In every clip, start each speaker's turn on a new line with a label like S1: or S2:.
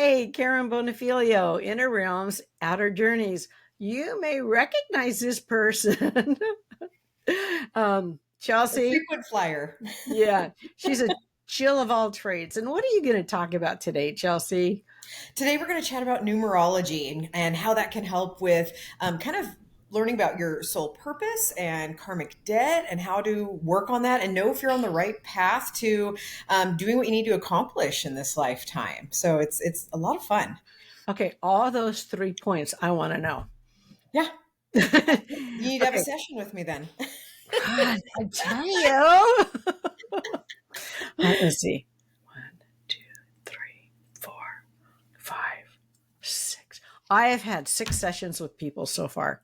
S1: Hey, Karen Bonifilio, Inner Realms, Outer Journeys. You may recognize this person.
S2: A
S1: Chelsea,
S2: frequent flyer.
S1: yeah, she's a Jill of all trades. And what are you going to talk about today, Chelsea?
S2: Today, we're going to chat about numerology and how that can help with kind of learning about your soul purpose and karmic debt and how to work on that and know if you're on the right path to doing what you need to accomplish in this lifetime. So it's a lot of fun.
S1: Okay, all those 3 points I want to know.
S2: Yeah. You need to have a
S1: Okay,
S2: session with me then.
S1: God, I tell you. All right, let's see. 1, 2, 3, 4, 5, 6. I have had 6 sessions with people so far.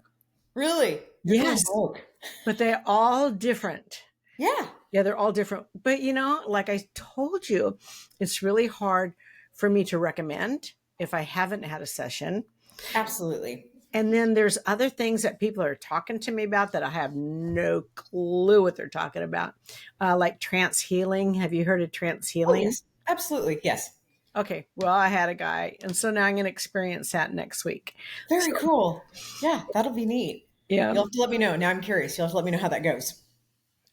S2: Really? You're going
S1: Yes,
S2: broke.
S1: but they're all different.
S2: Yeah.
S1: Yeah, they're all different. But like I told you, it's really hard for me to recommend if I haven't had a session.
S2: Absolutely.
S1: And then there's other things that people are talking to me about that I have no clue what they're talking about, like trance healing. Have you heard of trance
S2: Oh,
S1: healing?
S2: yes. Absolutely. Yes.
S1: Okay, well, I had a guy, and so now I'm going to experience that next week.
S2: Very
S1: So,
S2: cool. Yeah, that'll be neat.
S1: yeah,
S2: You'll have to let me know. Now I'm curious. You'll have to let me know how that goes.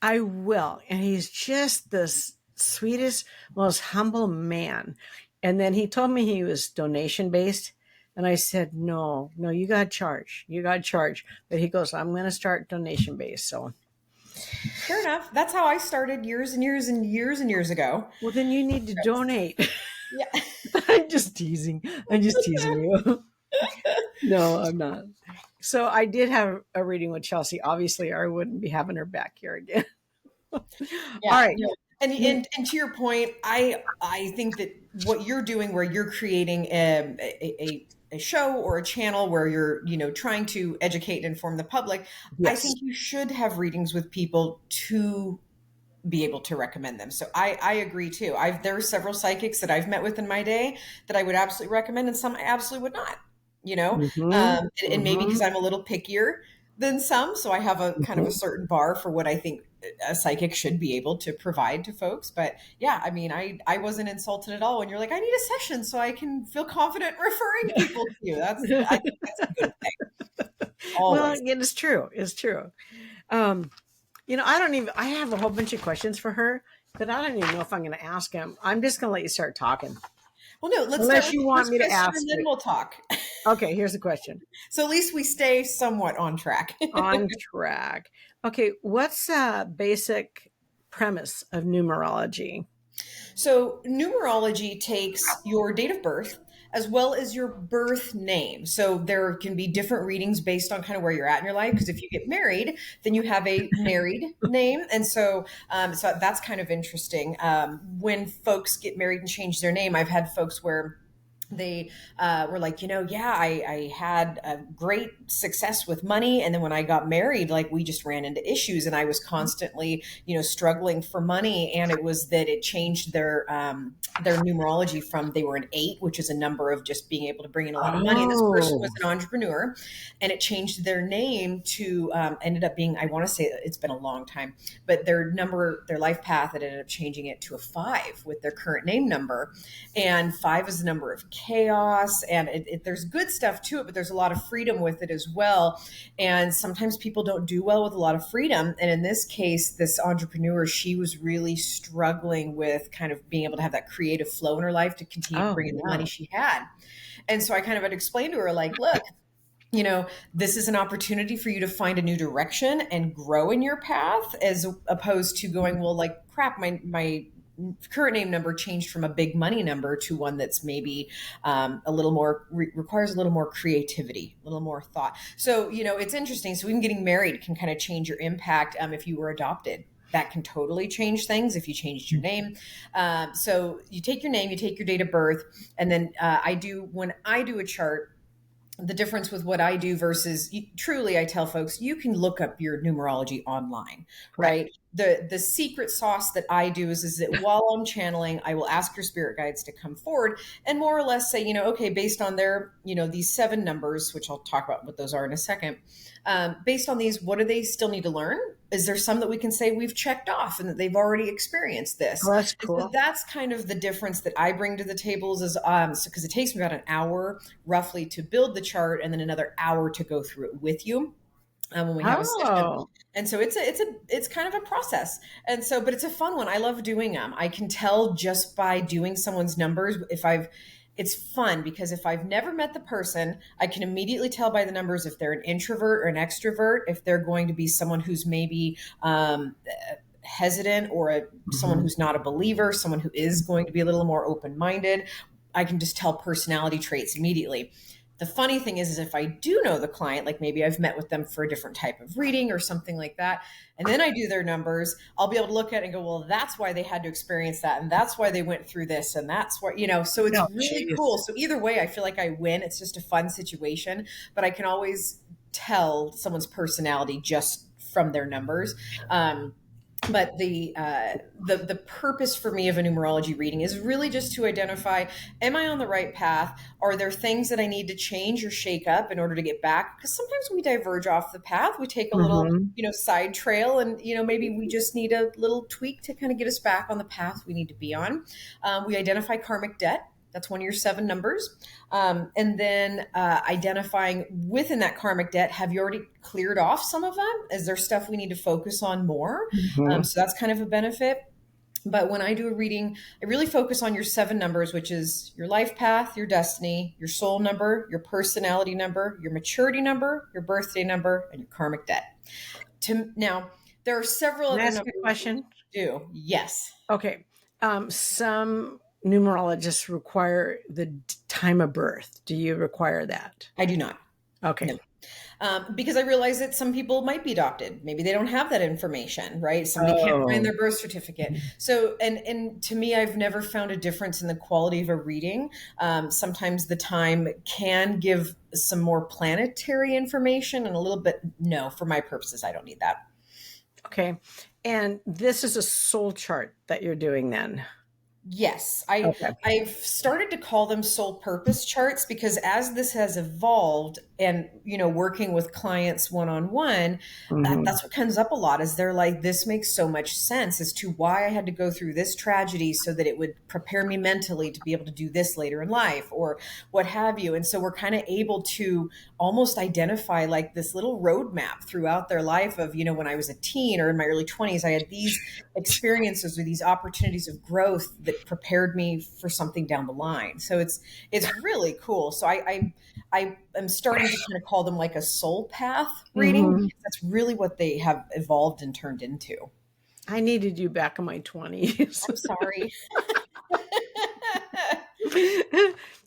S1: I will. And he's just the sweetest, most humble man. And then he told me he was donation based. And I said, no, you got to charge. You got to charge. But he goes, I'm going to start donation based. So,
S2: Fair enough. That's how I started years and years and years and years ago.
S1: well, then you need to donate.
S2: Yeah.
S1: I'm just teasing. I'm just teasing you. No, I'm not. So I did have a reading with Chelsea. Obviously, I wouldn't be having her back here again. All
S2: Yeah.
S1: right.
S2: No. And to your point, I think that what you're doing, where you're creating a show or a channel where you're trying to educate and inform the public, I
S1: Yes.
S2: think you should have readings with people to be able to recommend them. So I agree too. There are several psychics that I've met with in my day that I would absolutely recommend, and some I absolutely would not.
S1: Mm-hmm.
S2: And maybe
S1: Mm-hmm.
S2: because I'm a little pickier than some, so I have a kind of a
S1: Mm-hmm.
S2: certain bar for what I think a psychic should be able to provide to folks. But yeah, I mean, I wasn't insulted at all when you're like, I need a session so I can feel confident referring people to you. I think that's a good thing.
S1: Well,
S2: Always.
S1: it is true. It's true. Um, I have a whole bunch of questions for her, but I don't even know if I'm going to ask him. I'm just going to let you start talking.
S2: Well, no, let's start
S1: Unless
S2: with
S1: you
S2: the
S1: want
S2: first
S1: me to
S2: question
S1: ask
S2: and then
S1: you.
S2: we'll talk.
S1: Okay, here's the question.
S2: So at least we stay somewhat on track.
S1: On track. Okay, what's a basic premise of numerology?
S2: So numerology takes your date of birth as well as your birth name. So there can be different readings based on kind of where you're at in your life. Because if you get married, then you have a married name, and so that's kind of interesting. When folks get married and change their name, I've had folks where they were like, yeah, I had a great success with money. And then when I got married, like we just ran into issues and I was constantly, struggling for money. And it was that it changed their numerology from they were an 8, which is a number of just being able to bring in a lot of money. And this person was
S1: Oh,
S2: an entrepreneur, and it changed their name to ended up being, I want to say it's been a long time, but their life path, it ended up changing it to a 5 with their current name number. And 5 is the number of chaos, and there's good stuff to it, but there's a lot of freedom with it as well. And sometimes people don't do well with a lot of freedom. And in this case, this entrepreneur, she was really struggling with kind of being able to have that creative flow in her life to continue to
S1: oh,
S2: bring in the money
S1: wow.
S2: she had. And so I kind of had explained to her, like, look, this is an opportunity for you to find a new direction and grow in your path, as opposed to going, well, like, crap, my current name number changed from a big money number to one that's maybe a little more requires a little more creativity, a little more thought. So it's interesting. So even getting married can kind of change your impact. If you were adopted, that can totally change things if you changed your name. So you take your name, you take your date of birth, and then when I do a chart, the difference with what I do versus truly, I tell folks, you can look up your numerology online,
S1: Right.
S2: right? The secret sauce that I do is that while I'm channeling, I will ask your spirit guides to come forward and more or less say, okay, based on their, these 7 numbers, which I'll talk about what those are in a second. Based on these, what do they still need to learn? is there some that we can say we've checked off and that they've already experienced this?
S1: Oh, that's
S2: And so
S1: cool.
S2: that's kind of the difference that I bring to the tables is so because it takes me about an hour roughly to build the chart and then another hour to go through it with you when we have a session.
S1: Oh,
S2: And so it's kind of a process. And so, but it's a fun one. I love doing them. I can tell just by doing someone's numbers if I've, it's fun because if I've never met the person, I can immediately tell by the numbers if they're an introvert or an extrovert, if they're going to be someone who's maybe hesitant or someone
S1: mhm.
S2: who's not a believer, someone who is going to be a little more open minded. I can just tell personality traits immediately. The funny thing is if I do know the client, like maybe I've met with them for a different type of reading or something like that, and then I do their numbers, I'll be able to look at it and go, well, that's why they had to experience that. And that's why they went through this. And that's what, so it's
S1: No,
S2: really cool.
S1: jeez.
S2: So either way, I feel like I win. It's just a fun situation, but I can always tell someone's personality just from their numbers. But the purpose for me of a numerology reading is really just to identify, am I on the right path? Are there things that I need to change or shake up in order to get back? Because sometimes we diverge off the path, we take a little
S1: Hmm.
S2: side trail, and maybe we just need a little tweak to kind of get us back on the path we need to be on. We identify karmic debt. That's one of your 7 numbers. And then identifying within that karmic debt, have you already cleared off some of them? Is there stuff we need to focus on more?
S1: Hmm.
S2: So that's kind of a benefit. But when I do a reading, I really focus on your 7 numbers, which is your life path, your destiny, your soul number, your personality number, your maturity number, your birthday number, and your karmic debt. Now, there are several
S1: Can I
S2: other
S1: ask a
S2: numbers
S1: question?
S2: to do. Yes,
S1: Okay. Some numerologists require the time of birth. Do you require that?
S2: I do not.
S1: Okay.
S2: No. Because I realize that some people might be adopted. Maybe they don't have that information, right? Somebody can't find
S1: Oh.
S2: their birth certificate. So, and to me, I've never found a difference in the quality of a reading. Sometimes the time can give some more planetary information, and a little bit. No, for my purposes, I don't need that.
S1: Okay. And this is a soul chart that you're doing then.
S2: Yes,
S1: Okay.
S2: I've started to call them soul purpose charts because as this has evolved and working with clients one on one,
S1: Hmm.
S2: that's what comes up a lot is they're like, this makes so much sense as to why I had to go through this tragedy so that it would prepare me mentally to be able to do this later in life or what have you. And so we're kind of able to almost identify like this little roadmap throughout their life of, when I was a teen or in my early 20s, I had these experiences or these opportunities of growth that prepared me for something down the line. So it's really cool. So I am starting to kind of call them like a soul path reading
S1: Hmm.
S2: because that's really what they have evolved and turned into.
S1: I needed you back in my 20s.
S2: I'm sorry.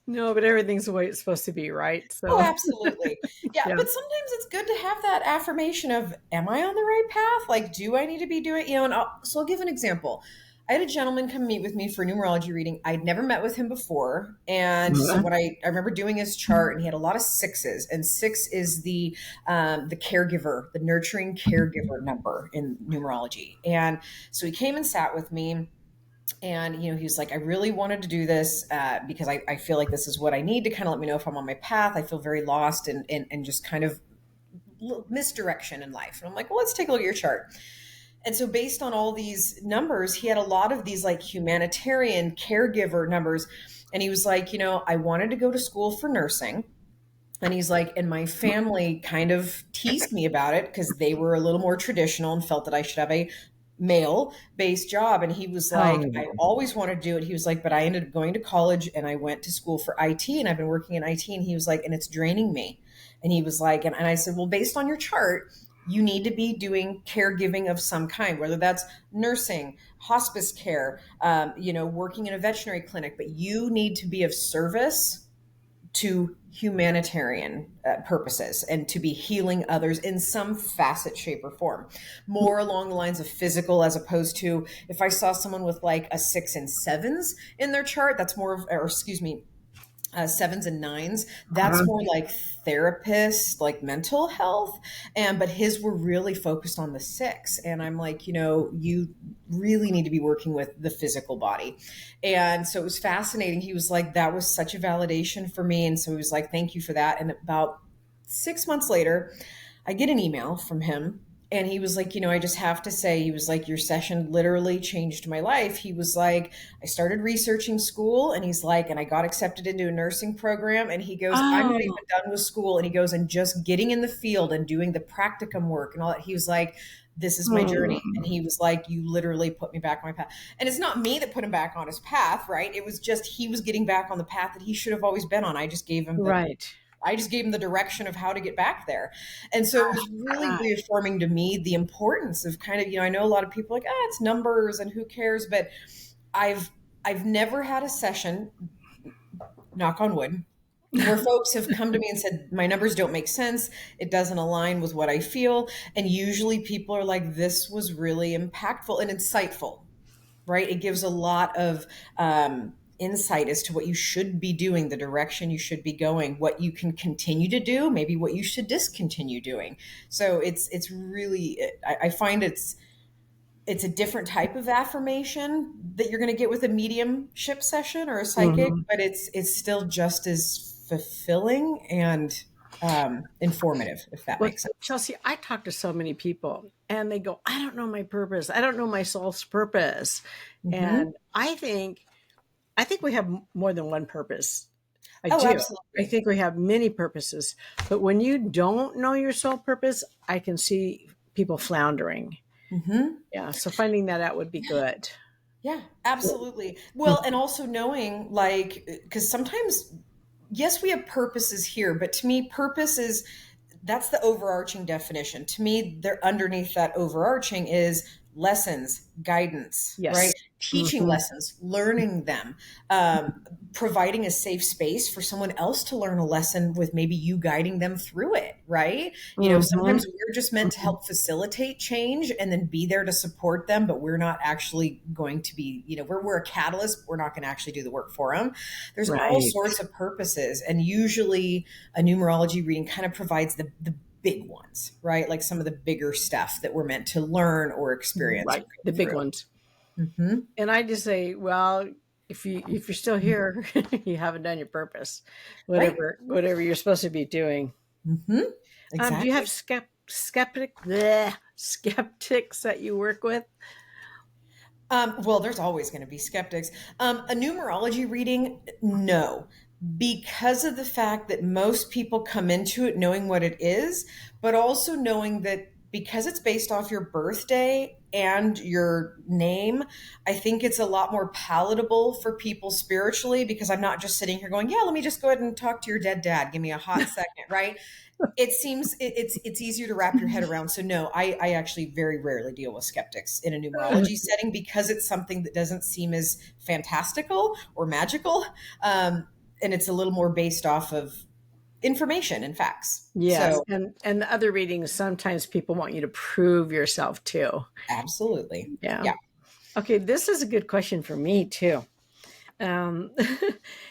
S1: No, but everything's the way it's supposed to be, right?
S2: Oh,
S1: So,
S2: absolutely. Yeah,
S1: yeah.
S2: but sometimes it's good to have that affirmation of, am I on the right path? Like, do I need to be doing, and I'll give an example. I had a gentleman come meet with me for a numerology reading. I'd never met with him before. And so
S1: Mhm.
S2: when I remember doing his chart and he had a lot of 6s, and 6 is the caregiver, the nurturing caregiver number in numerology. And so he came and sat with me and he was like, I really wanted to do this because I feel like this is what I need to kind of let me know if I'm on my path. I feel very lost and just kind of misdirection in life. And I'm like, well, let's take a look at your chart. And so based on all these numbers, he had a lot of these like humanitarian caregiver numbers. And he was like, I wanted to go to school for nursing. And he's like, and my family kind of teased me about it because they were a little more traditional and felt that I should have a male based job. And he was like, I
S1: Oh,
S2: always wanted to do it. He was like, but I ended up going to college and I went to school for IT and I've been working in IT. And he was like, and it's draining me. And he was like, and I said, well, based on your chart, you need to be doing caregiving of some kind, whether that's nursing, hospice care, working in a veterinary clinic, but you need to be of service to humanitarian purposes and to be healing others in some facet, shape, or form. More along the lines of physical, as opposed to if I saw someone with like a 6 and 7s in their chart, that's more of, or excuse me, 7s and 9s. That's
S1: uh-huh.
S2: more like therapist, like mental health. But his were really focused on the 6. And I'm like, you really need to be working with the physical body. And so it was fascinating. He was like, that was such a validation for me. And so he was like, thank you for that. And about 6 months later, I get an email from him And he was like, I just have to say, he was like, your session literally changed my life. He was like, I started researching school, and he's like, and I got accepted into a nursing program. And he goes, I'm not
S1: Oh,
S2: even done with school. And he goes, and just getting in the field and doing the practicum work and all that. He was like, this is my journey. And
S1: hmm.
S2: he was like, you literally put me back on my path. And it's not me that put him back on his path, right? It was just he was getting back on the path that he should have always been on.
S1: Right.
S2: I just gave him the direction of how to get back there. And so it was really
S1: God.
S2: reaffirming to me the importance of kind of, I know a lot of people are like, it's numbers and who cares, but I've I've never had a session, knock on wood, where folks have come to me and said, my numbers don't make sense. It doesn't align with what I feel. And usually people are like, this was really impactful and insightful, right? It gives a lot of insight as to what you should be doing, the direction you should be going, what you can continue to do, maybe what you should discontinue doing. So it's really, I find it's a different type of affirmation that you're going to get with a mediumship session or a psychic,
S1: Mhm.
S2: but it's still just as fulfilling and informative, if that
S1: Well,
S2: makes sense.
S1: Chelsea, I talk to so many people and they go, I don't know my purpose. I don't know my soul's purpose.
S2: Hmm.
S1: And I think we have more than one purpose. I
S2: Oh,
S1: do. I
S2: absolutely.
S1: think we have many purposes. But when you don't know your soul purpose, I can see people floundering.
S2: Hmm.
S1: Yeah. So finding that out would be good.
S2: Yeah, absolutely. Well, and also knowing, like, because sometimes, yes, we have purposes here, but to me, purpose is that's the overarching definition. To me, there underneath that overarching is lessons, guidance,
S1: Yes.
S2: right? Teaching
S1: Hmm.
S2: lessons, learning them, um, providing a safe space for someone else to learn a lesson with maybe you guiding them through it, right?
S1: Hmm.
S2: Sometimes we're just meant to help facilitate change and then be there to support them, but we're not actually going to be, we're a catalyst, but we're not going to actually do the work for them. There's all
S1: Right.
S2: sorts of purposes. And usually a numerology reading kind of provides the big ones, right? Like some of the bigger stuff that we're meant to learn or experience or
S1: Right.
S2: go
S1: The big
S2: through.
S1: ones.
S2: Hmm.
S1: And I just say, well, if you're still here, you haven't done your purpose,
S2: Right.
S1: whatever you're supposed to be doing.
S2: Hmm.
S1: Do you have
S2: Exactly.
S1: skeptics that you work with?
S2: Well, there's always going to be skeptics. A numerology reading, no, because of the fact that most people come into it knowing what it is, but also knowing that because it's based off your birthday and your name, I think it's a lot more palatable for people spiritually because I'm not just sitting here going, yeah, let me just go ahead and talk to your dead dad. Give me a hot second, right? It seems it's easier to wrap your head around. So no, I actually very rarely deal with skeptics in a numerology setting because it's something that doesn't seem as fantastical or magical, and it's a little more based off of information and facts.
S1: Yes,
S2: So
S1: and the other readings, sometimes people want you to prove yourself too.
S2: absolutely,
S1: Yeah.
S2: yeah.
S1: Okay, this is a good question for me too. Um,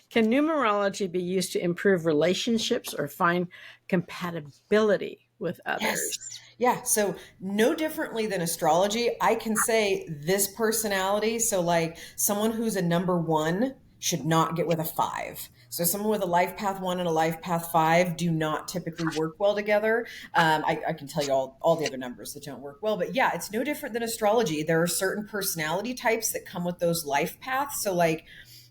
S1: can numerology be used to improve relationships or find compatibility with
S2: Yes.
S1: others?
S2: Yeah. So, no differently than astrology, I can say this personality. So, like someone who's a number one should not get with a five. So, someone with a life path one and a life path five do not typically work well together. I can tell you all the other numbers that don't work well. But yeah, it's no different than astrology. There are certain personality types that come with those life paths. So, like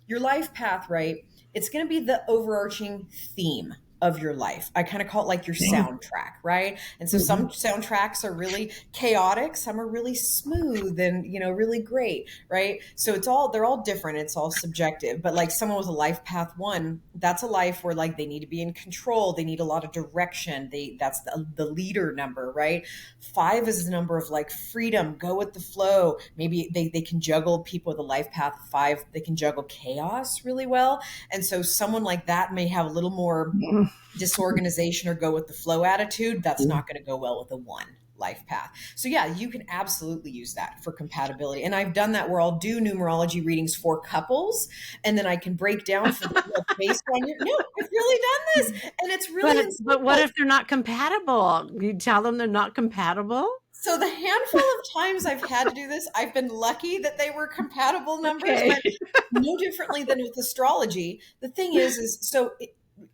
S2: your life path, right? It's going to be the overarching theme of your life. I kind of call it like your soundtrack, right? And so some
S1: Mhm.
S2: soundtracks are really chaotic, some are really smooth and, really great, right? So they're all different. It's all subjective. But like someone with a life path one, that's a life where like they need to be in control, they need a lot of direction. That's the leader number, right? Five is the number of like freedom, go with the flow. Maybe they can juggle people with a life path five, they can juggle chaos really well. And so someone like that may have a little more disorganization or go with the flow attitude. That's not going to go well with a one life path. So yeah, you can absolutely use that for compatibility. And I've done that where I'll do numerology readings for couples and then I can break down for them like, based on your no, I've really done this. And it's really
S1: But what
S2: insightful.
S1: if they're not compatible? You tell them they're not compatible?
S2: So the handful of times I've had to do this, I've been lucky that they were compatible numbers,
S1: Okay.
S2: but no differently than with astrology. The thing is so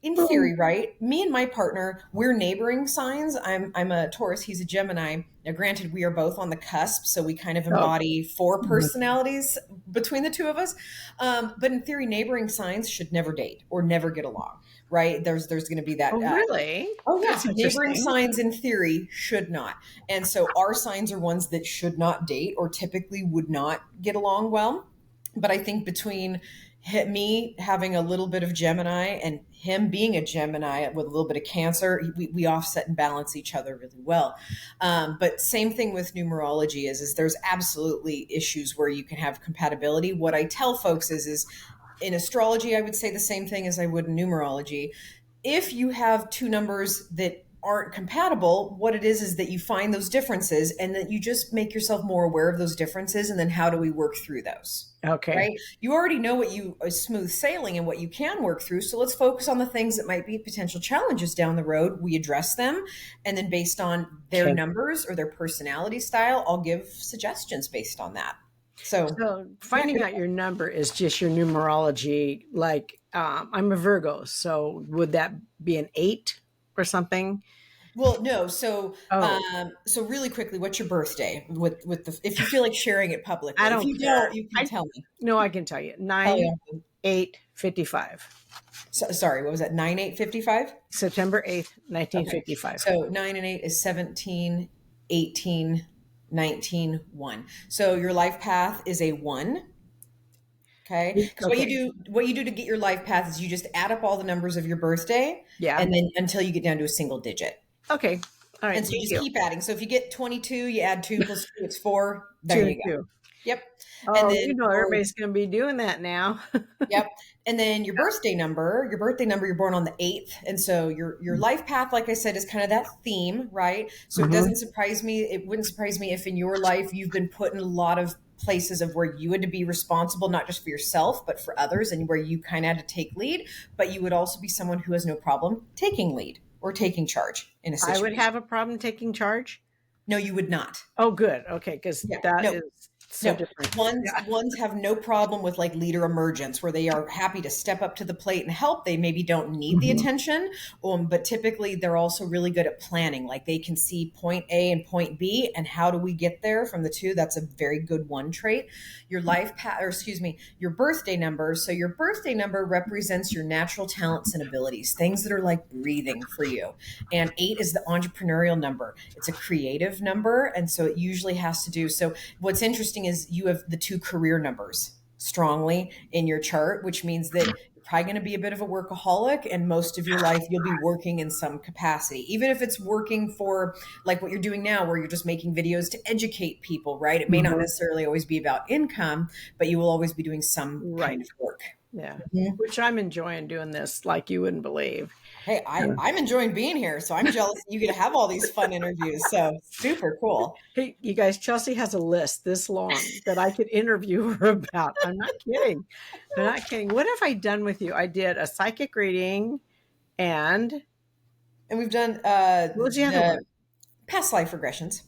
S2: in theory, right? Me and my partner, we're neighboring signs. I'm a Taurus, he's a Gemini. Now, granted, we are both on the cusp, so we kind of
S1: Oh,
S2: embody four
S1: mhm.
S2: personalities between the two of us. But in theory, neighboring signs should never date or never get along, right? There's going to be that.
S1: Oh, really?
S2: Oh yeah,
S1: That's
S2: neighboring
S1: interesting.
S2: signs in theory should not, and so our signs are ones that should not date or typically would not get along well. But I think between me having a little bit of Gemini and him being a Gemini with a little bit of Cancer, we offset and balance each other really well. But same thing with numerology is there's absolutely issues where you can have compatibility. What I tell folks is in astrology, I would say the same thing as I would in numerology. If you have two numbers that aren't compatible, what it is that you find those differences and that you just make yourself more aware of those differences. And then how do we work through those?
S1: Okay.
S2: Right? You already know what you are smooth sailing and what you can work through. So let's focus on the things that might be potential challenges down the road. We address them. And then based on their
S1: Okay.
S2: numbers or their personality style, I'll give suggestions based on that. So,
S1: So
S2: yeah.
S1: finding out your number is just your numerology. Like, I'm a Virgo, so would that be an 8 or something?
S2: Well, no. So,
S1: Oh,
S2: so really quickly, what's your birthday? With the, if you feel like sharing it
S1: I
S2: publicly, if
S1: don't
S2: you
S1: care.
S2: don't, you can
S1: I
S2: tell me.
S1: no, I can tell you.
S2: Hell
S1: 9,
S2: yeah.
S1: 8, 55.
S2: So, sorry, what was that? 9/8/55.
S1: September 8th,
S2: Okay.
S1: 1955.
S2: So 9 and 8 is 17, 18, 19, 1. So your life path is a 1. Okay. Because
S1: Okay.
S2: what you do to get your life path is you just add up all the numbers of your birthday
S1: Yeah.
S2: and then until you get down to a single digit.
S1: Okay. All right.
S2: And so you
S1: Thank
S2: just
S1: you.
S2: keep adding. So if you get 22, you add 2 plus 2, it's 4. There
S1: 2
S2: you
S1: and
S2: go.
S1: 2.
S2: Yep. And
S1: Oh,
S2: then for
S1: everybody's going to be doing that now.
S2: Yep. And then your birthday number, you're born on the 8th. And so your life path, like I said, is kind of that theme, right? So it
S1: Mhm.
S2: doesn't surprise me. It wouldn't surprise me if in your life you've been put in a lot of places of where you had to be responsible, not just for yourself, but for others, and where you kind of had to take lead. But you would also be someone who has no problem taking lead or taking charge in a
S1: I would
S2: situation.
S1: have a problem taking charge.
S2: No, you would not.
S1: Oh, good. Okay, because
S2: Yeah.
S1: that
S2: No,
S1: is so
S2: no,
S1: different.
S2: ones
S1: Yeah.
S2: ones have no problem with like leader emergence, where they are happy to step up to the plate and help. They maybe don't need the
S1: Mhm.
S2: attention, but typically they're also really good at planning. Like they can see point A and point B, and how do we get there from the two? That's a very good one trait. Your life path, or excuse me, your birthday number. So your birthday number represents your natural talents and abilities, things that are like breathing for you. And 8 is the entrepreneurial number. It's a creative number, and so it usually has to do. So what's interesting is you have the two career numbers strongly in your chart, which means that you're probably going to be a bit of a workaholic, and most of your life you'll be working in some capacity, even if it's working for like what you're doing now, where you're just making videos to educate people, right? It may not
S1: Mhm.
S2: necessarily always be about income, but you will always be doing some kind
S1: Right.
S2: of work.
S1: Yeah.
S2: Mhm.
S1: Which I'm enjoying doing this like you wouldn't believe.
S2: Hey, I'm enjoying being here, so I'm jealous that you get to have all these fun interviews. So super cool.
S1: Hey, you guys, Chelsea has a list this long that I could interview her about. I'm not kidding. I'm not kidding. What have I done with you? I did a psychic reading and
S2: And we've done
S1: what was the other
S2: the
S1: one?
S2: past life regressions.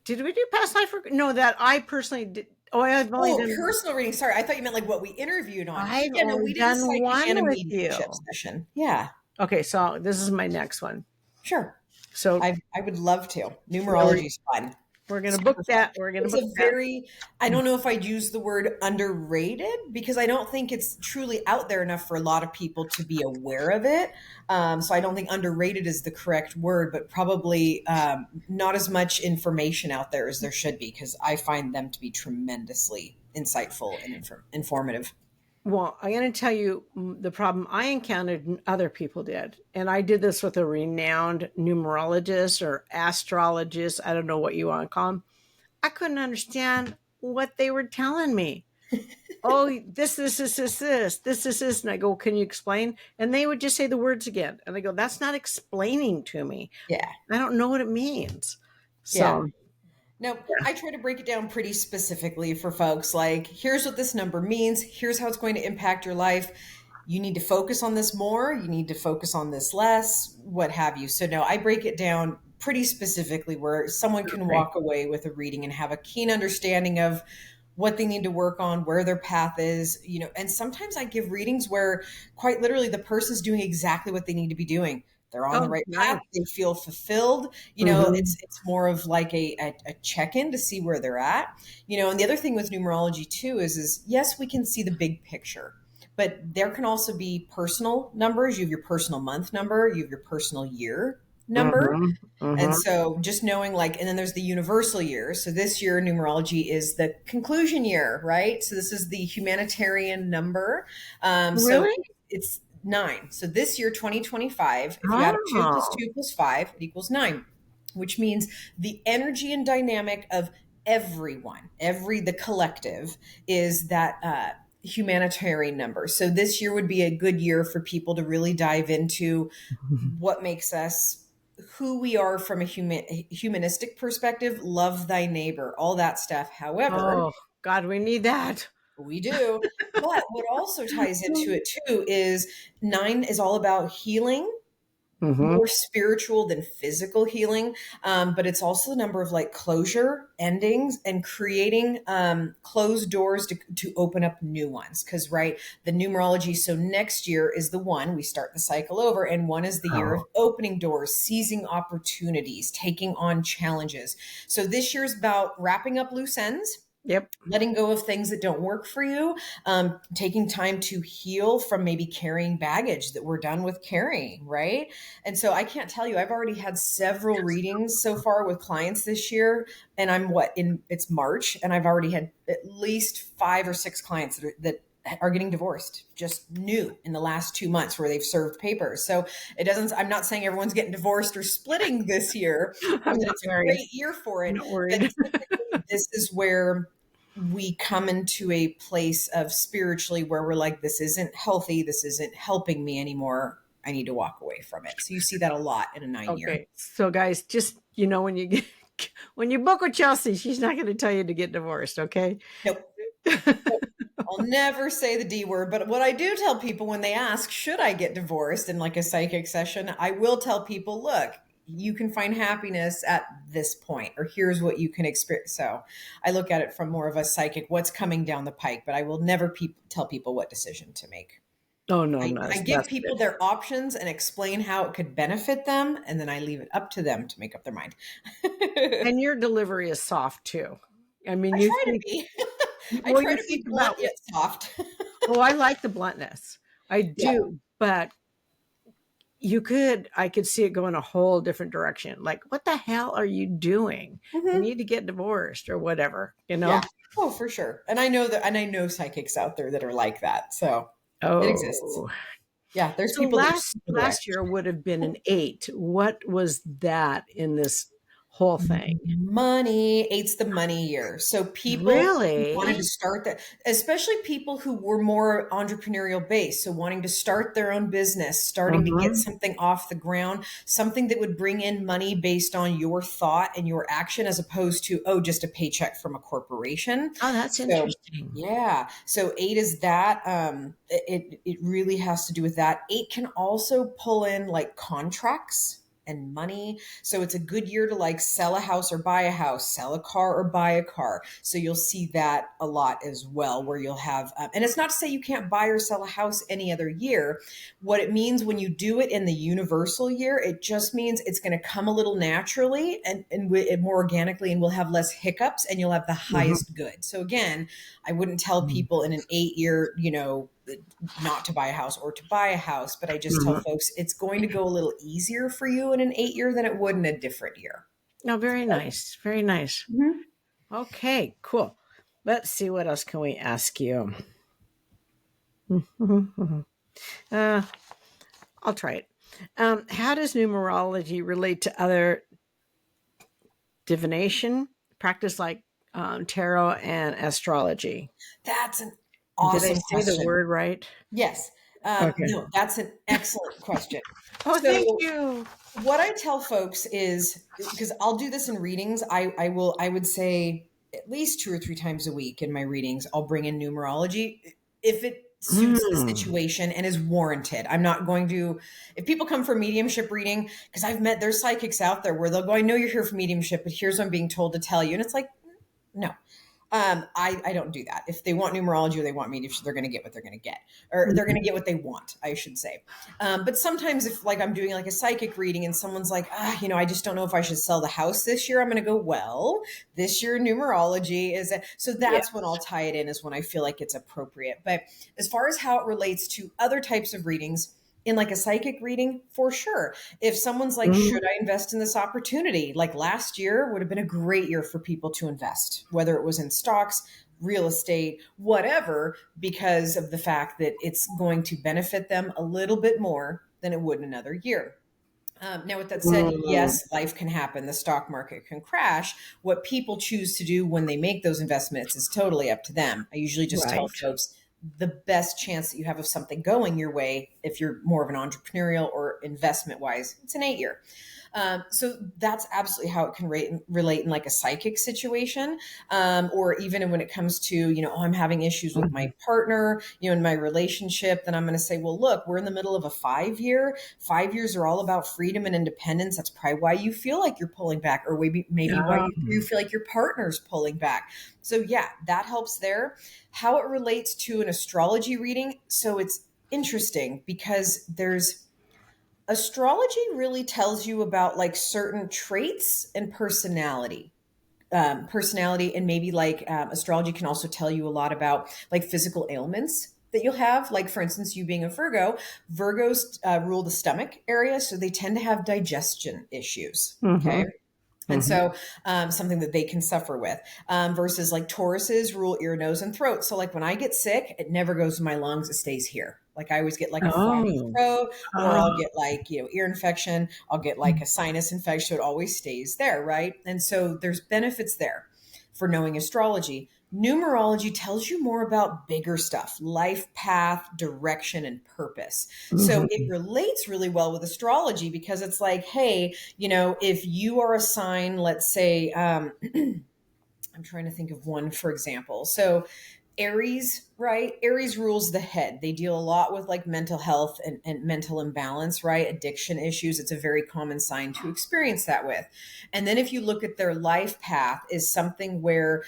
S1: Did we do past life? No, that I personally did. Oh, I've only
S2: Oh,
S1: done.
S2: personal reading. Sorry, I thought you meant like what we interviewed on.
S1: I've
S2: Yeah, no,
S1: only
S2: we did a
S1: done
S2: psychic
S1: one
S2: and a
S1: with
S2: mediumship
S1: you.
S2: session. Yeah,
S1: Okay, so this is my next one.
S2: sure.
S1: So
S2: I would love to.
S1: we're,
S2: Numerology is fun.
S1: we're gonna book
S2: Super fun.
S1: that. We're gonna
S2: It's
S1: book
S2: a
S1: that.
S2: very, I don't know if I'd use the word underrated because I don't think it's truly out there enough for a lot of people to be aware of it. So I don't think underrated is the correct word, but probably not as much information out there as there should be because I find them to be tremendously insightful and informative.
S1: Well, I'm going to tell you the problem I encountered and other people did. And I did this with a renowned numerologist or astrologist. I don't know what you want to call them. I couldn't understand what they were telling me. Oh, this. And I go, can you explain? And they would just say the words again. And I go, that's not explaining to me.
S2: Yeah.
S1: I don't know what it means.
S2: Yeah.
S1: So,
S2: No, I try to break it down pretty specifically for folks. Like, here's what this number means. Here's how it's going to impact your life. You need to focus on this more. You need to focus on this less, what have you. So, no, I break it down pretty specifically where someone can
S1: okay.
S2: walk away with a reading and have a keen understanding of what they need to work on, where their path is, and sometimes I give readings where quite literally the person's doing exactly what they need to be doing. They're on the
S1: Oh,
S2: right path.
S1: nice.
S2: They feel fulfilled.
S1: Hmm.
S2: It's more of like a check-in to see where they're at. And the other thing with numerology too is yes, we can see the big picture, but there can also be personal numbers. You have your personal month number, you have your personal year number.
S1: Hmm.
S2: And
S1: Hmm.
S2: so just knowing and then there's the universal year. So this year, numerology is the conclusion year, right? So this is the humanitarian number. So
S1: Really?
S2: it's 9. So this year, 2025, if you add up 2 plus
S1: Oh.
S2: 2 plus 5, it equals 9, which means the energy and dynamic of everyone, the collective is that humanitarian number. So this year would be a good year for people to really dive into what makes us who we are from a humanistic perspective, love thy neighbor, all that stuff. However,
S1: Oh, God, we need that.
S2: we do. But what also ties into it too is 9 is all about healing,
S1: Hmm.
S2: more spiritual than physical healing. But it's also the number of closure, endings, and creating closed doors to open up new ones. Because, right, the numerology. So next year is the 1, we start the cycle over, and 1 is the year of
S1: Oh,
S2: opening doors, seizing opportunities, taking on challenges. So this year is about wrapping up loose ends,
S1: yep.
S2: letting go of things that don't work for you, taking time to heal from maybe carrying baggage that we're done with carrying, right? And so I can't tell you, I've already had several readings so far with clients this year, and it's March, and I've already had at least 5 or 6 clients that are getting divorced, just new in the last 2 months, where they've served papers. So I'm not saying everyone's getting divorced or splitting this year, or
S1: I'm
S2: that
S1: not
S2: it's a
S1: married.
S2: great year for
S1: I'm
S2: it,
S1: not
S2: but
S1: worried.
S2: typically this is where we come into a place of spiritually where we're like, this isn't healthy, this isn't helping me anymore, I need to walk away from it. So you see that a lot in a 9 year.
S1: Okay. So, guys, just, when you get, when you book with Chelsea, she's not going to tell you to get divorced. Okay.
S2: Nope. Nope. I'll never say the D word, but what I do tell people when they ask, should I get divorced in a psychic session, I will tell people, look, you can find happiness at this point, or here's what you can experience. So I look at it from more of a psychic, what's coming down the pike, but I will never tell people what decision to make.
S1: Oh, no,
S2: I give
S1: that's
S2: people
S1: good.
S2: their options and explain how it could benefit them, and then I leave it up to them to make up their mind.
S1: And your delivery is soft too. I mean,
S2: I
S1: you
S2: try to
S1: think,
S2: be. I
S1: well,
S2: try
S1: you
S2: to
S1: think
S2: be blunt
S1: about,
S2: yet soft.
S1: oh, I like the bluntness. I
S2: Yeah.
S1: do, but I could see it going a whole different direction. Like, what the hell are you doing? You
S2: Hmm.
S1: need to get divorced or whatever, you know?
S2: Yeah. Oh, for sure. And I know that, and I know psychics out there that are like that. So it exists.
S1: Oh.
S2: Yeah. There's
S1: So
S2: people that are super direct.
S1: last year would have been an 8. What was that in this whole thing?
S2: Money. Eight's the money year. So people who wanted to
S1: Really?
S2: start that, especially people who were more entrepreneurial based. So wanting to start their own business, starting to get
S1: Mhm.
S2: something off the ground, something that would bring in money based on your thought and your action, as opposed to, oh, just a paycheck from a corporation.
S1: Oh, that's
S2: So
S1: interesting.
S2: yeah. So 8 is that. It really has to do with that. 8 can also pull in contracts and money. So it's a good year to sell a house or buy a house, sell a car or buy a car. So you'll see that a lot as well, where you'll have, and it's not to say you can't buy or sell a house any other year. What it means when you do it in the universal year, it just means it's going to come a little naturally and more organically, and we'll have less hiccups, and you'll have the
S1: Mhm.
S2: highest good. So again, I wouldn't tell
S1: Mhm.
S2: people in an 8 year, not to buy a house or to buy a house, but I just tell
S1: Mhm.
S2: folks it's going to go a little easier for you in an 8 year than it would in a different year.
S1: No, very nice. Very nice.
S2: Mhm.
S1: Okay, cool. Let's see, what else can we ask you? uh, I'll try it. How does numerology relate to other divination practice like tarot and astrology?
S2: That's an
S1: Did I
S2: awesome
S1: say the
S2: question.
S1: word right?
S2: Yes.
S1: Okay.
S2: No, that's an excellent question.
S1: Oh, thank
S2: So
S1: you.
S2: what I tell folks is, because I'll do this in readings, I would say at least 2 or 3 times a week in my readings, I'll bring in numerology if it suits the
S1: Mm.
S2: situation and is warranted. I'm not going to, if people come for mediumship reading, because there's psychics out there where they'll go, I know you're here for mediumship, but here's what I'm being told to tell you. And it's like, no. I don't do that. If they want numerology or they want me to, they're going to get what they're going to get, or they're going to get what they want, I should say. But sometimes if like I'm doing like a psychic reading and someone's like, I just don't know if I should sell the house this year, I'm going to go, well, this year numerology is so
S1: Yeah.
S2: that's when I'll tie it in, is when I feel like it's appropriate. But as far as how it relates to other types of readings, in like a psychic reading, for sure. If someone's like,
S1: Mhm.
S2: should I invest in this opportunity? Like last year would have been a great year for people to invest, whether it was in stocks, real estate, whatever, because of the fact that it's going to benefit them a little bit more than it would in another year. Now, with that said,
S1: Mm.
S2: yes, life can happen. The stock market can crash. What people choose to do when they make those investments is totally up to them. I usually just tell
S1: Right.
S2: folks the best chance that you have of something going your way, if you're more of an entrepreneurial or investment wise, it's an 8 year. So that's absolutely how it can relate in like a psychic situation, or even when it comes to, I'm having issues with my
S1: Mhm.
S2: partner, in my relationship. Then I'm going to say, well, look, we're in the middle of a 5 year. 5 years are all about freedom and independence. That's probably why you feel like you're pulling back, or maybe why you
S1: Um,
S2: feel like your partner's pulling back. So yeah, that helps there. How it relates to an astrology reading. So it's interesting because there's astrology really tells you about like certain traits and personality, and maybe like astrology can also tell you a lot about like physical ailments that you'll have. Like for instance, you being a Virgos rule the stomach area, so they tend to have digestion issues. Okay.
S1: mhm.
S2: And
S1: Mhm.
S2: so, something that they can suffer with, versus like Tauruses rule ear, nose, and throat. So, like when I get sick, it never goes to my lungs; it stays here. Like I always get like a froggy
S1: Oh.
S2: throat, or
S1: Ah.
S2: I'll get like ear infection. I'll get like a sinus infection. So it always stays there, right? And so there's benefits there for knowing astrology. Numerology tells you more about bigger stuff, life path, direction, and purpose. So it
S1: Mhm.
S2: relates really well with astrology because it's like, hey, if you are a sign, let's say, I'm trying to think of one, for example. So Aries, right? Aries rules the head. They deal a lot with like mental health and mental imbalance, right? Addiction issues. It's a very common sign to experience that with. And then if you look at their life path, is something where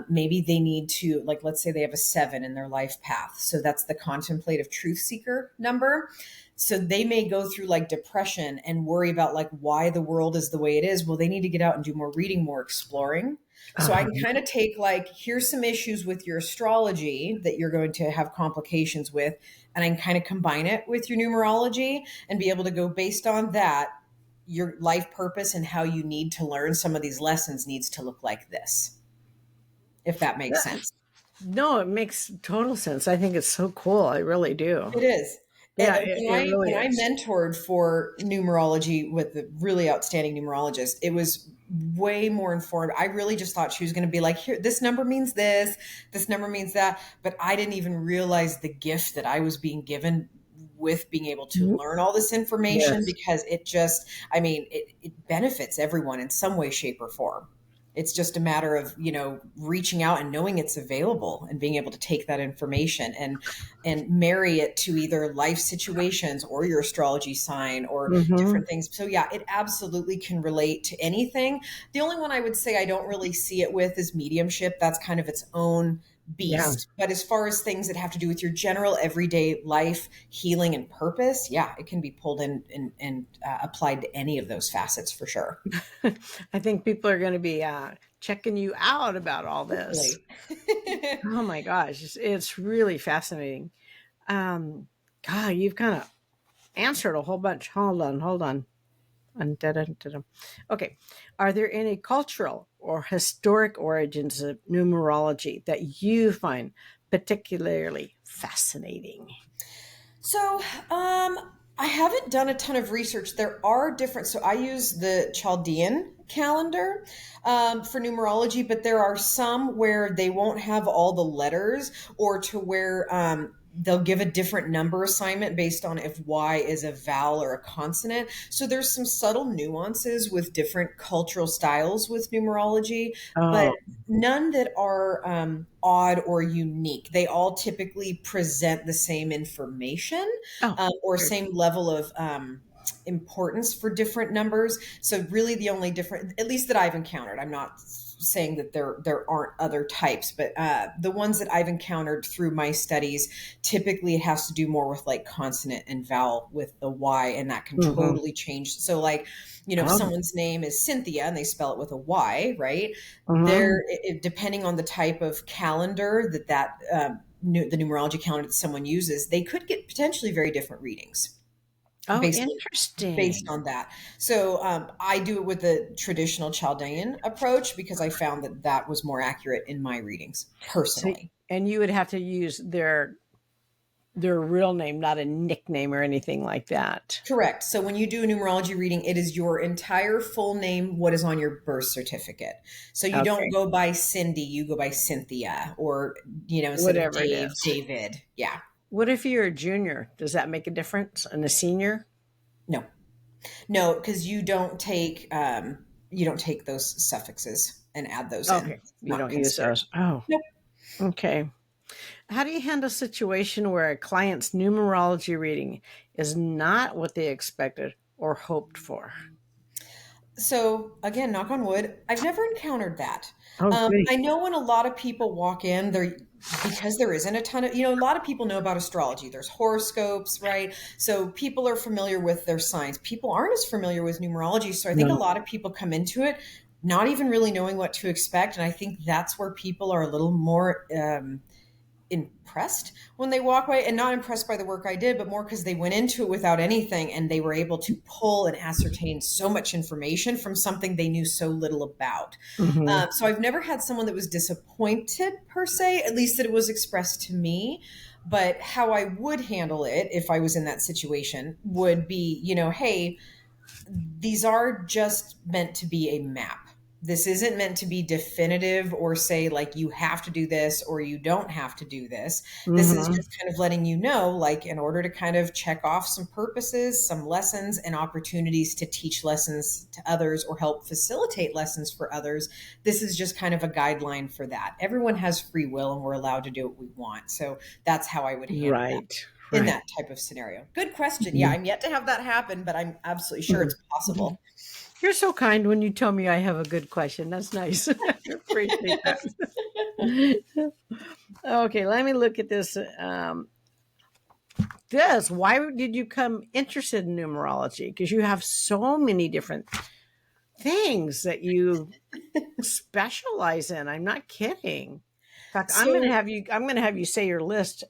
S2: maybe they need to, like, let's say they have a 7 in their life path. So that's the contemplative truth seeker number. So they may go through like depression and worry about like why the world is the way it is. Well, they need to get out and do more reading, more exploring. So I
S1: Uh-huh.
S2: can kind of take like, here's some issues with your astrology that you're going to have complications with, and I can kind of combine it with your numerology and be able to go based on that. Your life purpose and how you need to learn some of these lessons needs to look like this, if that makes
S1: Yeah.
S2: sense.
S1: No, it makes total sense. I think it's so cool. I really do.
S2: It is.
S1: Yeah, it really
S2: When I
S1: is.
S2: mentored for numerology with a really outstanding numerologist, it was way more informed. I really just thought she was going to be like, here, this number means this number means that. But I didn't even realize the gift that I was being given with being able to
S1: Mhm.
S2: learn all this information,
S1: Yes.
S2: because it just, I mean, it benefits everyone in some way, shape, or form. It's just a matter of, reaching out and knowing it's available and being able to take that information and marry it to either life situations or your astrology sign or
S1: Mhm.
S2: different things. So yeah, it absolutely can relate to anything. The only one I would say I don't really see it with is mediumship. That's kind of its own
S1: Yeah.
S2: beast. But as far as things that have to do with your general everyday life, healing, and purpose, yeah, it can be pulled in and applied to any of those facets for sure.
S1: I think people are gonna be, checking you out about all this.
S2: Hopefully.
S1: Oh my gosh, it's really fascinating. Um, God, you've kinda answered a whole bunch. Hold on, hold on. Dun. Okay. Are there any cultural or historic origins of numerology that you find particularly fascinating?
S2: So, I haven't done a ton of research. There are different, so I use the Chaldean calendar for numerology, but there are some where they won't have all the letters, or to where they'll give a different number assignment based on if Y is a vowel or a consonant. So there's some subtle nuances with different cultural styles with numerology, but
S1: Oh,
S2: none that are odd or unique. They all typically present the same information,
S1: oh,
S2: or
S1: good.
S2: same level of importance for different numbers. So really, the only different, at least that I've encountered, I'm not saying that there aren't other types, but the ones that I've encountered through my studies, typically it has to do more with like consonant and vowel with the Y, and that can
S1: Mm-hmm.
S2: totally change. So like, if
S1: Oh.
S2: someone's name is Cynthia and they spell it with a Y, right?
S1: Mm-hmm.
S2: Depending on the type of calendar the numerology calendar that someone uses, they could get potentially very different readings
S1: Oh,
S2: based based
S1: interesting.
S2: on that. So I do it with the traditional Chaldean approach because I found that that was more accurate in my readings
S1: So,
S2: personally.
S1: and you would have to use their real name, not a nickname or anything like that.
S2: Correct. So when you do a numerology reading, it is your entire full name, what is on your birth certificate. So you don't
S1: Okay.
S2: go by Cindy, you go by Cynthia, or instead of
S1: Whatever it
S2: Dave,
S1: is.
S2: David. Yeah.
S1: What if you're a junior? Does that make a difference? And a senior?
S2: No. No, because you don't take those suffixes and add those in.
S1: Okay.
S2: It's
S1: You
S2: not
S1: don't use
S2: considered.
S1: those. Oh,
S2: Nope.
S1: okay. How do you handle a situation where a client's numerology reading is not what they expected or hoped for?
S2: So again, knock on wood, I've never encountered that.
S1: Oh, goody.
S2: I know when a lot of people walk in, there because there isn't a ton of, a lot of people know about astrology. There's horoscopes, right? So people are familiar with their signs. People aren't as familiar with numerology. So I think a
S1: No.
S2: lot of people come into it not even really knowing what to expect. And I think that's where people are a little more impressed when they walk away, and not impressed by the work I did, but more because they went into it without anything and they were able to pull and ascertain so much information from something they knew so little about.
S1: Hmm.
S2: So I've never had someone that was disappointed per se, at least that it was expressed to me. But how I would handle it if I was in that situation would be, hey, these are just meant to be a map. This isn't meant to be definitive or say like you have to do this or you don't have to do this. This is
S1: Hmm.
S2: just kind of letting you know, like, in order to kind of check off some purposes, some lessons, and opportunities to teach lessons to others or help facilitate lessons for others. This is just kind of a guideline for that. Everyone has free will and we're allowed to do what we want. So that's how I would handle that
S1: Right.
S2: in
S1: Right.
S2: that type of scenario. Good question. Yeah,
S1: Mhm.
S2: I'm yet to have that happen, but I'm absolutely sure
S1: Mhm.
S2: it's possible.
S1: You're so kind when you tell me I have a good question. That's nice. I appreciate that. Okay, let me look at this. Why did you come interested in numerology? Because you have so many different things that you specialize in. I'm not kidding. In fact, I'm going to
S2: So
S1: have you. I'm going to have you say your list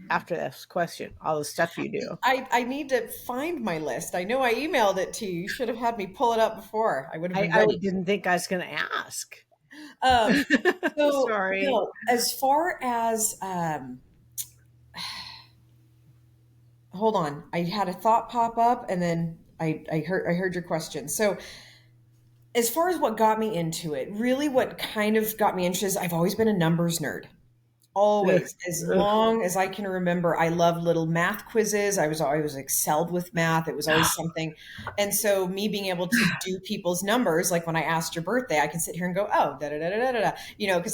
S1: after this question. All the stuff you do.
S2: I need to find my list. I know I emailed it to you. You should have had me pull it up before. I would have been
S1: I
S2: ready.
S1: didn't think I was going to ask.
S2: Um, so
S1: Sorry.
S2: no, as far as hold on, I had a thought pop up, and then I heard your question. So as far as what got me into it, really what kind of got me interested is I've always been a numbers nerd.
S1: Ugh,
S2: Always, as
S1: ugh.
S2: long as I can remember, I love little math quizzes. I was excelled with math. It was always something. And so me being able to do people's numbers, like when I asked your birthday, I can sit here and go, oh, da da da da da da, because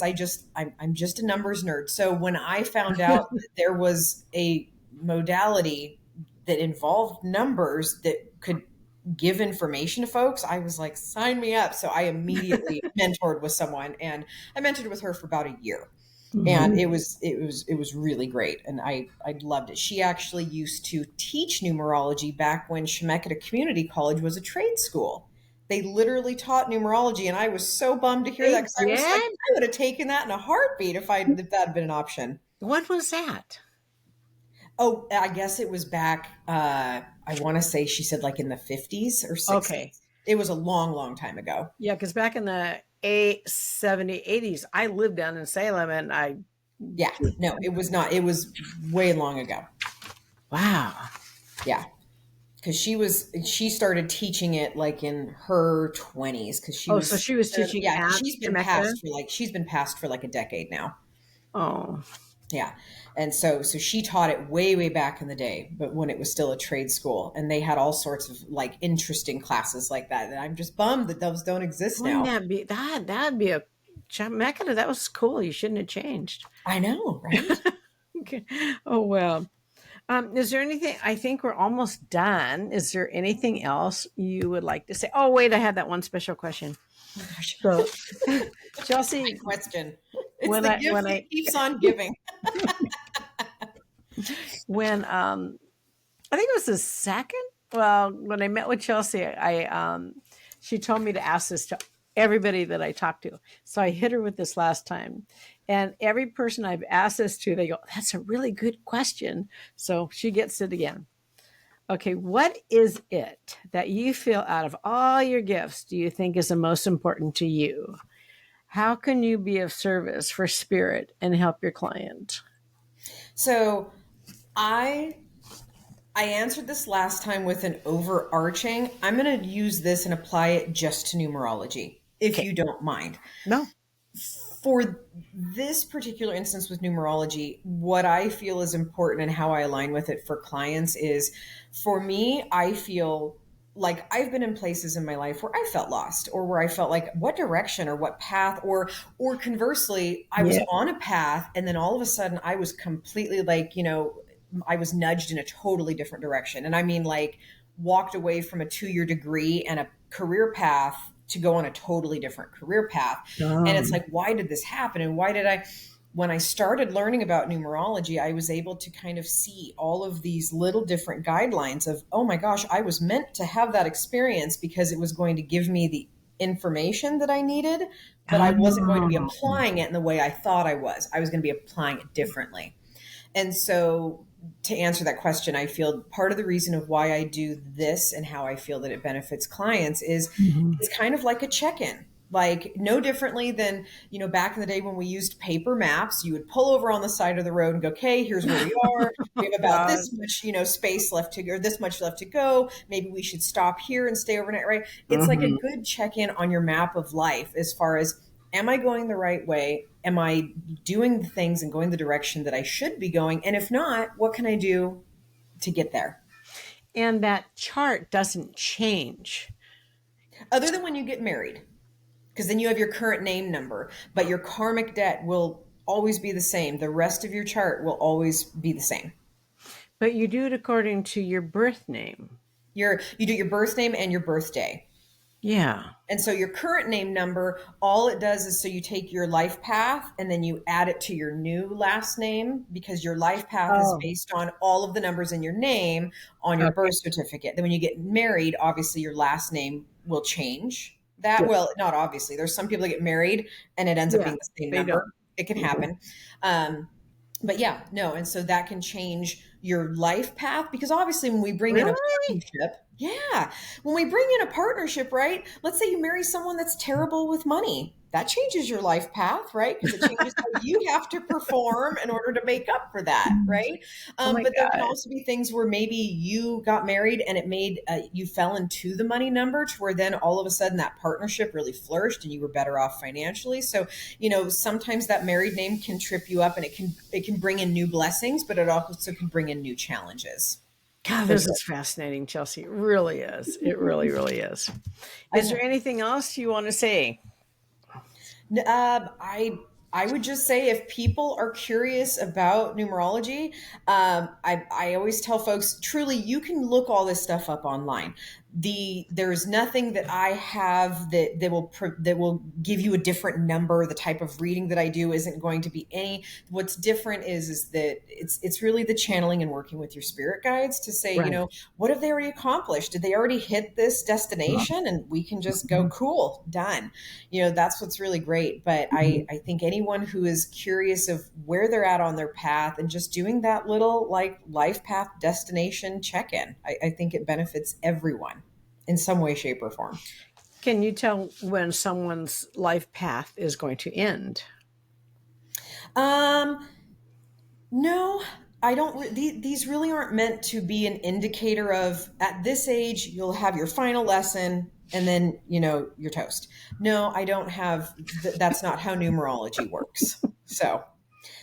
S2: I'm just a numbers nerd. So when I found out that there was a modality that involved numbers that could give information to folks, I was like, sign me up. So I immediately mentored with someone, and I mentored with her for about a year, and
S1: Mhm.
S2: it was really great, and I loved it. She actually used to teach numerology back when Chemeketa Community College was a trade school. They literally taught numerology, and I was so bummed to hear that
S1: They
S2: because I was like,
S1: did?
S2: I would have taken that in a heartbeat if that had been an option.
S1: When was that?
S2: Oh, I guess it was back. I want to say she said like in the 50s or
S1: Okay.
S2: 60s. It was a long, long time ago.
S1: Yeah, because back in the 80s, I lived down in Salem and I,
S2: Yeah, no, it was not. It was way long ago.
S1: wow.
S2: Yeah, because she started teaching it like in her 20s because she
S1: Oh, so
S2: was
S1: she was teaching
S2: yeah,
S1: at Chemeketa?
S2: she's been passed for like a decade now.
S1: Oh,
S2: Yeah. And so she taught it way, way back in the day, but when it was still a trade school, and they had all sorts of like interesting classes like that. And I'm just bummed that those don't exist
S1: wouldn't
S2: now.
S1: that be that? That'd be a Chemeketa. That was cool. You shouldn't have changed.
S2: I know, right?
S1: Okay. Oh, well. Is there anything? I think we're almost done. Is there anything else you would like to say? Oh, wait, I had that one special question.
S2: Oh my gosh.
S1: So,
S2: Great
S1: Chelsea,
S2: question. It's
S1: when
S2: the
S1: I
S2: gift
S1: when
S2: that
S1: I
S2: keeps on giving.
S1: when I think it was the second. Well, when I met with Chelsea, I she told me to ask this to everybody that I talked to. So I hit her with this last time, and every person I've asked this to, they go, "That's a really good question." So she gets it again. Okay, what is it that you feel out of all your gifts do you think is the most important to you? How can you be of service for spirit and help your client?
S2: So I I answered this last time with an overarching. I'm going to use this and apply it just to numerology, if
S1: Okay,
S2: you don't mind.
S1: no,
S2: For this particular instance with numerology, what I feel is important and how I align with it for clients is, for me, I feel like I've been in places in my life where I felt lost, or where I felt like what direction or what path, or conversely, I was
S1: yeah,
S2: on a path and then all of a sudden I was completely like, I was nudged in a totally different direction. And I mean, like, walked away from a 2-year degree and a career path to go on a totally different career path. And it's like, why did this happen? And why did I, when I started learning about numerology, I was able to kind of see all of these little different guidelines of, oh my gosh, I was meant to have that experience because it was going to give me the information that I needed, but I wasn't going to be
S1: oh,
S2: applying it in the way I thought I was. I was going to be applying it differently. And so, to answer that question, I feel part of the reason of why I do this and how I feel that it benefits clients is
S1: mhm.
S2: it's kind of like a check-in. Like, no differently than, back in the day when we used paper maps. You would pull over on the side of the road and go, okay, here's where we are. We have about
S1: God.
S2: this much, space left to go, or this much left to go. Maybe we should stop here and stay overnight, right? It's like a
S1: Mhm.
S2: good check-in on your map of life, as far as, am I going the right way? Am I doing the things and going the direction that I should be going? And if not, what can I do to get there?
S1: And that chart doesn't change.
S2: Other than when you get married, because then you have your current name number, but your karmic debt will always be the same. The rest of your chart will always be the same.
S1: But you do it according to your birth name.
S2: You do your birth name and your birthday.
S1: Yeah.
S2: And so your current name number, all it does is, so you take your life path and then you add it to your new last name, because your life path is
S1: Oh,
S2: based on all of the numbers in your name on your
S1: okay.
S2: birth certificate. Then when you get married, obviously your last name will change that.
S1: Good.
S2: Well, not obviously. There's some people that get married and it ends up
S1: Yeah,
S2: being the same
S1: they
S2: number.
S1: don't.
S2: It can
S1: Mhm.
S2: happen. But yeah, no. And so that can change your life path, because obviously when we bring in a
S1: Really?
S2: partnership, yeah, when we bring in a partnership, right? Let's say you marry someone that's terrible with money. That changes your life path, right? Because it changes how you have to perform in order to make up for that, right?
S1: Oh my
S2: But there can
S1: God.
S2: also be things where maybe you got married and it made you fell into the money number, to where then all of a sudden that partnership really flourished and you were better off financially. So, sometimes that married name can trip you up, and it can bring in new blessings, but it also can bring in new challenges,
S1: God,
S2: for
S1: this
S2: sure.
S1: is fascinating, Chelsea. It really is. It really, really is.
S2: I
S1: Is there
S2: know.
S1: anything else you want to say?
S2: I would just say, if people are curious about numerology, I always tell folks, truly, you can look all this stuff up online. There's nothing that I have that will give you a different number. The type of reading that I do isn't going to be any. What's different is that it's really the channeling and working with your spirit guides to say,
S1: Right.
S2: what have they already accomplished? Did they already hit this destination? And we can just go, cool, done. That's what's really great. But I think anyone who is curious of where they're at on their path, and just doing that little, like, life path destination check-in, I think it benefits everyone in some way, shape, or form.
S1: Can you tell when someone's life path is going to end?
S2: um No, I don't. These really aren't meant to be an indicator of, at this age you'll have your final lesson and then you're toast. No, I don't have. That's not how numerology works. So,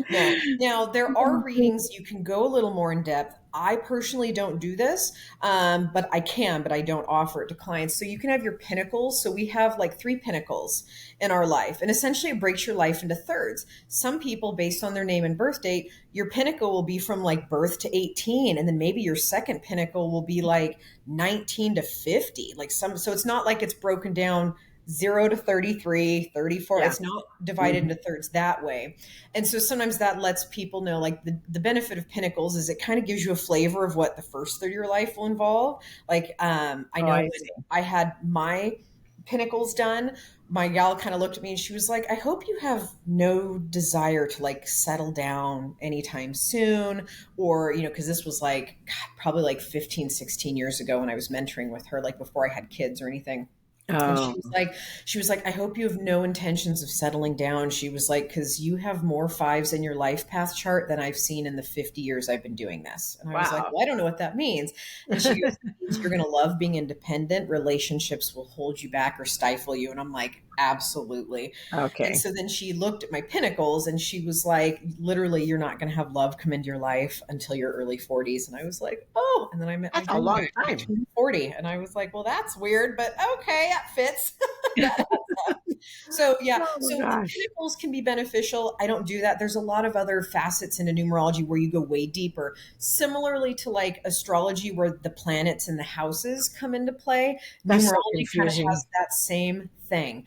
S2: no. Now, there are readings you can go a little more in depth. I personally don't do this, but I can, but I don't offer it to clients. So you can have your pinnacles. So we have like 3 pinnacles in our life, and essentially it breaks your life into thirds. Some people, based on their name and birth date, your pinnacle will be from like birth to 18, and then maybe your second pinnacle will be like 19 to 50. Like, some, so it's not like it's broken down 0 to 33, 34.
S1: Yeah.
S2: It's not divided
S1: Mhm.
S2: into thirds that way. And so sometimes that lets people know, like, the benefit of Pinnacles is it kind of gives you a flavor of what the first third of your life will involve. Like, I
S1: Oh,
S2: know
S1: I
S2: when
S1: see.
S2: I had my Pinnacles done, my gal kind of looked at me and she was like, I hope you have no desire to like settle down anytime soon. Or, because this was like, God, probably like 15, 16 years ago when I was mentoring with her, like before I had kids or anything. And
S1: Oh,
S2: she was like, I hope you have no intentions of settling down. She was like, because you have more fives in your life path chart than I've seen in the 50 years I've been doing this. And I was like,
S1: wow.
S2: well, I don't know what that means. And she goes, it means you're going to love being independent. Relationships will hold you back or stifle you. And I'm like, absolutely. And
S1: Okay.
S2: so then she looked at my pinnacles and she was like, literally, you're not going to have love come into your life until your early 40s. And I was like, oh. And then I met my
S1: That's a
S2: dream guy
S1: long
S2: when I
S1: time.
S2: turned 40. And I was like, well, that's weird, but okay, that fits. That adds up. So yeah,
S1: Oh my
S2: so the
S1: gosh.
S2: pinnacles can be beneficial. I don't do that. There's a lot of other facets into numerology where you go way deeper. Similarly to like astrology, where the planets and the houses come into play,
S1: That's so
S2: numerology kind of
S1: confusing.
S2: has that same thing.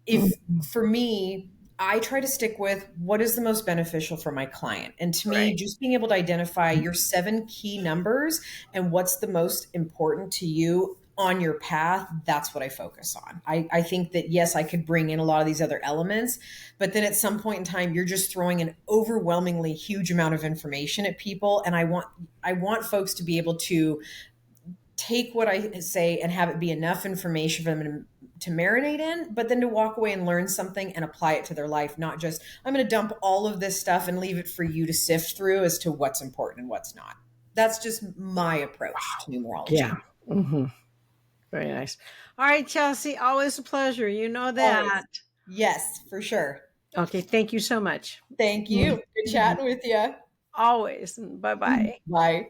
S2: If
S1: Mhm.
S2: For me, I try to stick with what is the most beneficial for my client. And to me,
S1: Right.
S2: just being able to identify your 7 key numbers and what's the most important to you on your path, that's what I focus on. I think that, yes, I could bring in a lot of these other elements, but then at some point in time, you're just throwing an overwhelmingly huge amount of information at people. And I want folks to be able to take what I say and have it be enough information for them to marinate in, but then to walk away and learn something and apply it to their life, not just, I'm going to dump all of this stuff and leave it for you to sift through as to what's important and what's not. That's just my approach to
S1: Yeah.
S2: numerology.
S1: Hmm. Very nice. All right, Chelsea, always a pleasure. You know
S2: Always.
S1: that.
S2: Yes, for sure.
S1: Okay, thank you so much.
S2: Thank you. Good
S1: Mhm.
S2: chatting with you.
S1: Always. Bye bye.
S2: Bye.